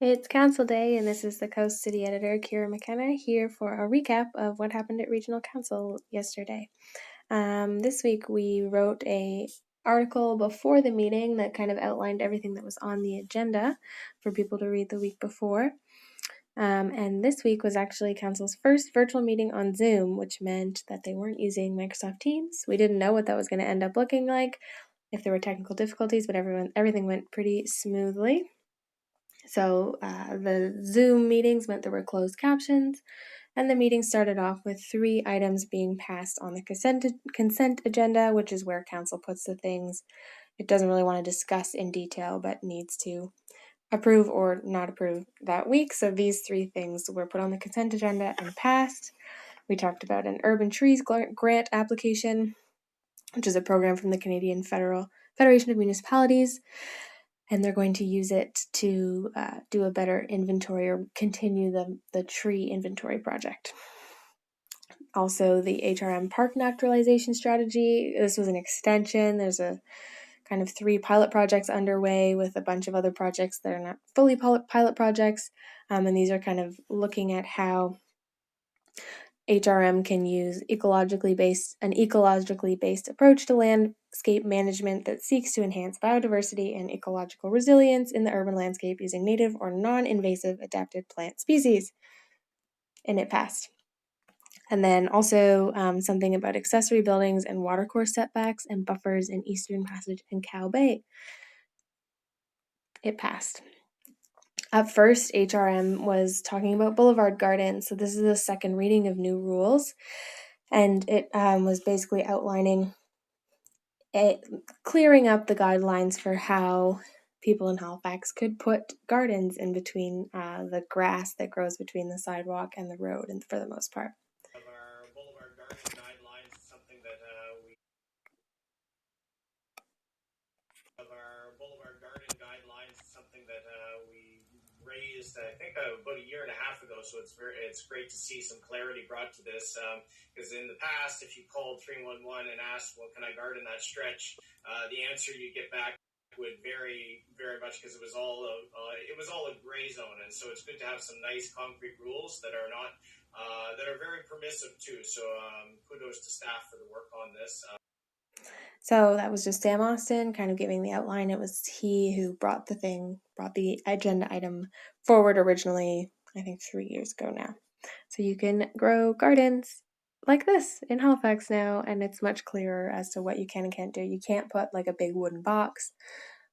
It's Council Day, and this is the Coast City Editor, Kira McKenna, here for a recap of what happened at Regional Council yesterday. This week we wrote a article before the meeting that kind of outlined everything that was on the agenda for people to read the week before. And this week was actually Council's first virtual meeting on Zoom, which meant that they weren't using Microsoft Teams. We didn't know what that was going to end up looking like, if there were technical difficulties, but everything went pretty smoothly. So the Zoom meetings meant there were closed captions, and the meeting started off with 3 items being passed on the consent agenda, which is where council puts the things it doesn't really want to discuss in detail, but needs to approve or not approve that week. So these 3 things were put on the consent agenda and passed. We talked about an urban trees grant application, which is a program from the Canadian Federation of Municipalities, and they're going to use it to do a better inventory or continue the tree inventory project. Also, the HRM Park Naturalization Strategy. This was an extension. There's a kind of 3 pilot projects underway with a bunch of other projects that are not fully pilot projects, and these are kind of looking at how HRM can use an ecologically based approach to landscape management that seeks to enhance biodiversity and ecological resilience in the urban landscape using native or non-invasive adapted plant species. And it passed. And then also something about accessory buildings and watercourse setbacks and buffers in Eastern Passage and Cow Bay. It passed. Up first, HRM was talking about Boulevard Gardens. So this is the second reading of new rules. And it was basically outlining clearing up the guidelines for how people in Halifax could put gardens in between the grass that grows between the sidewalk and the road, and for the most part. Of our Boulevard Garden guidelines, something that we raised, I think, about a year and a half ago. So it's great to see some clarity brought to this, because in the past, if you called 311 and asked, "Well, can I garden that stretch?" The answer you get back would vary very much, because it was all a gray zone, and so it's good to have some nice concrete rules that are not that are very permissive too. So kudos to staff for the work on this. So that was just Sam Austin kind of giving the outline. It was he who brought the agenda item forward originally, I think 3 years ago now. So you can grow gardens like this in Halifax now, and it's much clearer as to what you can and can't do. You can't put like a big wooden box,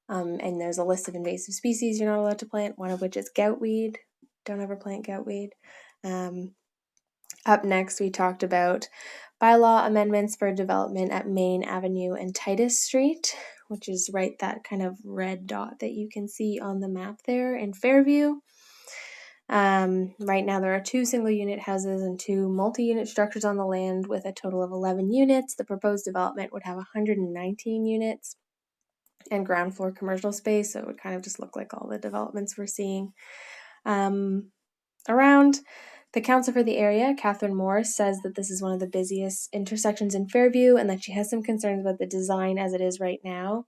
and there's a list of invasive species you're not allowed to plant, one of which is goutweed. Don't ever plant goutweed. Up next, we talked about bylaw amendments for development at Main Avenue and Titus Street, which is right that kind of red dot that you can see on the map there in Fairview. Right now there are 2 single unit houses and 2 multi-unit structures on the land with a total of 11 units. The proposed development would have 119 units and ground floor commercial space, so it would kind of just look like all the developments we're seeing around. The council for the area, Catherine Morris, says that this is one of the busiest intersections in Fairview and that she has some concerns about the design as it is right now.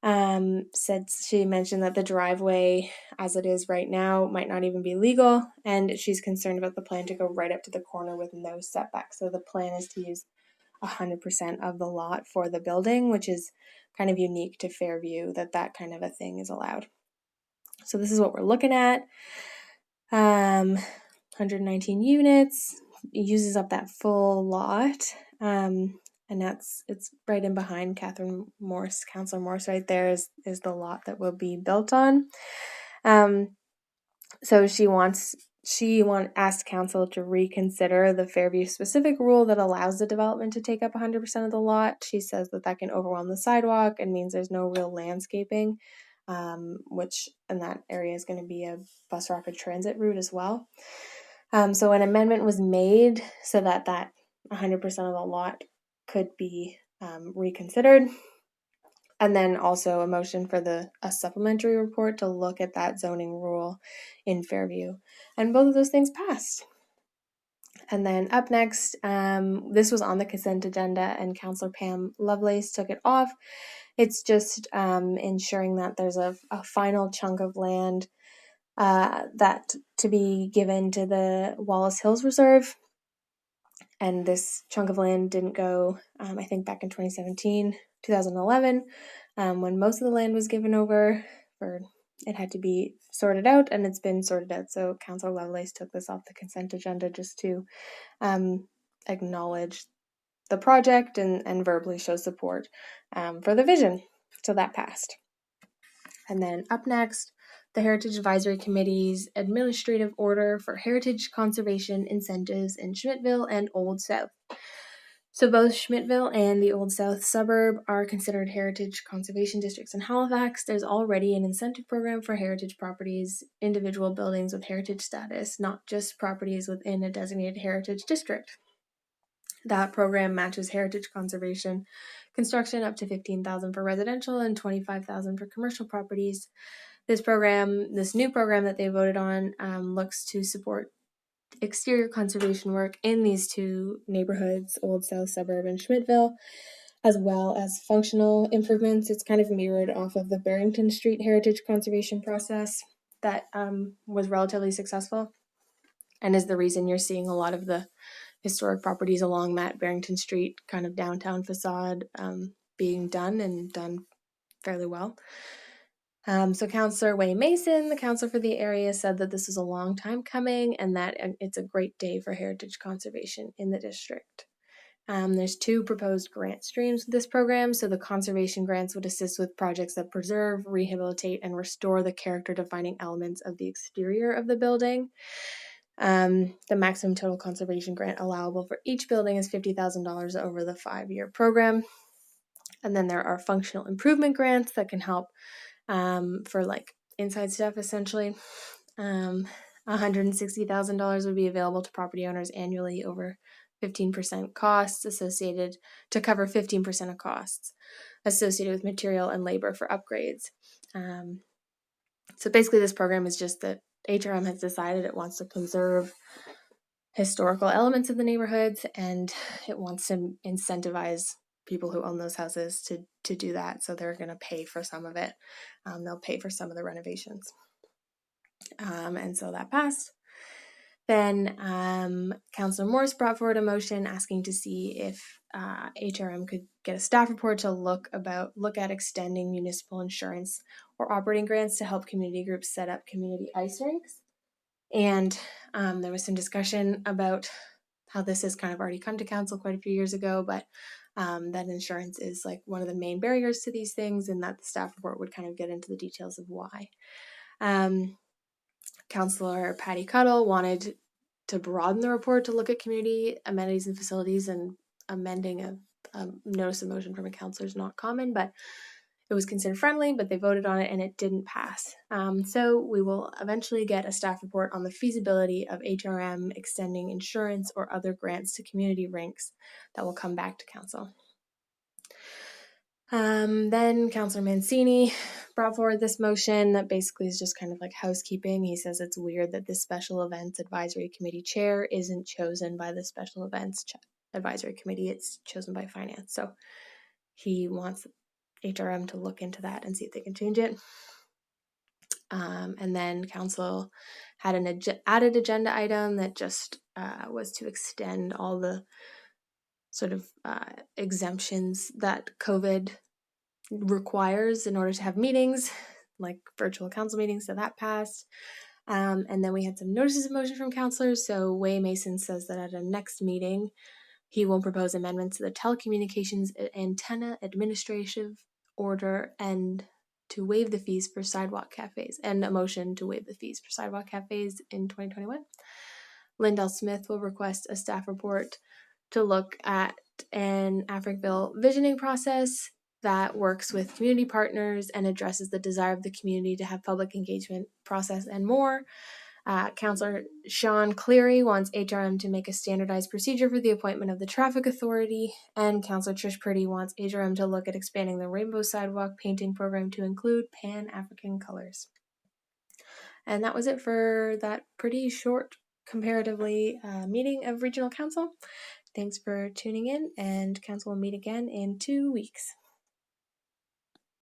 She mentioned that the driveway as it is right now might not even be legal, and she's concerned about the plan to go right up to the corner with no setback. So the plan is to use 100% of the lot for the building, which is kind of unique to Fairview that kind of a thing is allowed. So this is what we're looking at. 119 units, uses up that full lot, and it's right in behind Councillor Morse right there is the lot that will be built on. So she asked council to reconsider the Fairview specific rule that allows the development to take up 100% of the lot. She says that can overwhelm the sidewalk and means there's no real landscaping, which in that area is going to be a bus rapid transit route as well. So an amendment was made so that 100% of the lot could be reconsidered. And then also a motion for a supplementary report to look at that zoning rule in Fairview. And both of those things passed. And then up next, this was on the consent agenda and Councillor Pam Lovelace took it off. It's just ensuring that there's a final chunk of land that to be given to the Wallace Hills Reserve. And this chunk of land didn't go, I think, back in 2017, 2011, when most of the land was given over. It had to be sorted out, and it's been sorted out. So Councillor Lovelace took this off the consent agenda just to acknowledge the project and verbally show support for the vision. So that passed. And then up next, the Heritage Advisory Committee's administrative order for heritage conservation incentives in Schmidtville and Old South. So both Schmidtville and the Old South suburb are considered heritage conservation districts in Halifax. There's already an incentive program for heritage properties, individual buildings with heritage status, not just properties within a designated heritage district. That program matches heritage conservation construction up to $15,000 for residential and $25,000 for commercial properties. This new program that they voted on, looks to support exterior conservation work in these two neighborhoods, Old South Suburb and Schmidtville, as well as functional improvements. It's kind of mirrored off of the Barrington Street heritage conservation process that was relatively successful, and is the reason you're seeing a lot of the historic properties along that Barrington Street kind of downtown facade being done fairly well. So Councillor Wayne Mason, the councillor for the area, said that this is a long time coming and that it's a great day for heritage conservation in the district. There's two proposed grant streams with this program. So the conservation grants would assist with projects that preserve, rehabilitate, and restore the character-defining elements of the exterior of the building. The maximum total conservation grant allowable for each building is $50,000 over the 5-year program. And then there are functional improvement grants that can help for like inside stuff, essentially. $160,000 would be available to property owners annually over 15% costs associated to cover 15% of costs associated with material and labor for upgrades. So basically this program is just that HRM has decided it wants to conserve historical elements of the neighborhoods, and it wants to incentivize people who own those houses to do that. So they're going to pay for some of it. They'll pay for some of the renovations. And so that passed. Then Councillor Morse brought forward a motion asking to see if HRM could get a staff report to look at extending municipal insurance or operating grants to help community groups set up community ice rinks. And there was some discussion about how this has kind of already come to council quite a few years ago, but that insurance is like one of the main barriers to these things, and that the staff report would kind of get into the details of why. Councillor Patty Cuddle wanted to broaden the report to look at community amenities and facilities, and amending a notice of motion from a councillor is not common, but it was considered friendly, but they voted on it and it didn't pass. So we will eventually get a staff report on the feasibility of HRM extending insurance or other grants to community rinks that will come back to council. Then Councillor Mancini brought forward this motion that basically is just kind of like housekeeping. He says it's weird that this special events advisory committee chair isn't chosen by the special events advisory committee. It's chosen by finance. So he wants HRM to look into that and see if they can change it. And then council had an added agenda item that just was to extend all the sort of exemptions that COVID requires in order to have meetings, like virtual council meetings. So that passed. And then we had some notices of motion from councillors. So Way Mason says that at a next meeting, he will propose amendments to the telecommunications antenna administrative order and to waive the fees for sidewalk cafes, and a motion to waive the fees for sidewalk cafes in 2021. Lindell Smith will request a staff report to look at an Africville visioning process that works with community partners and addresses the desire of the community to have public engagement process and more. Councillor Sean Cleary wants HRM to make a standardized procedure for the appointment of the traffic authority, and Councillor Trish Purdy wants HRM to look at expanding the rainbow sidewalk painting program to include Pan-African colors. And that was it for that pretty short, comparatively, meeting of Regional Council. Thanks for tuning in, and Council will meet again in 2 weeks.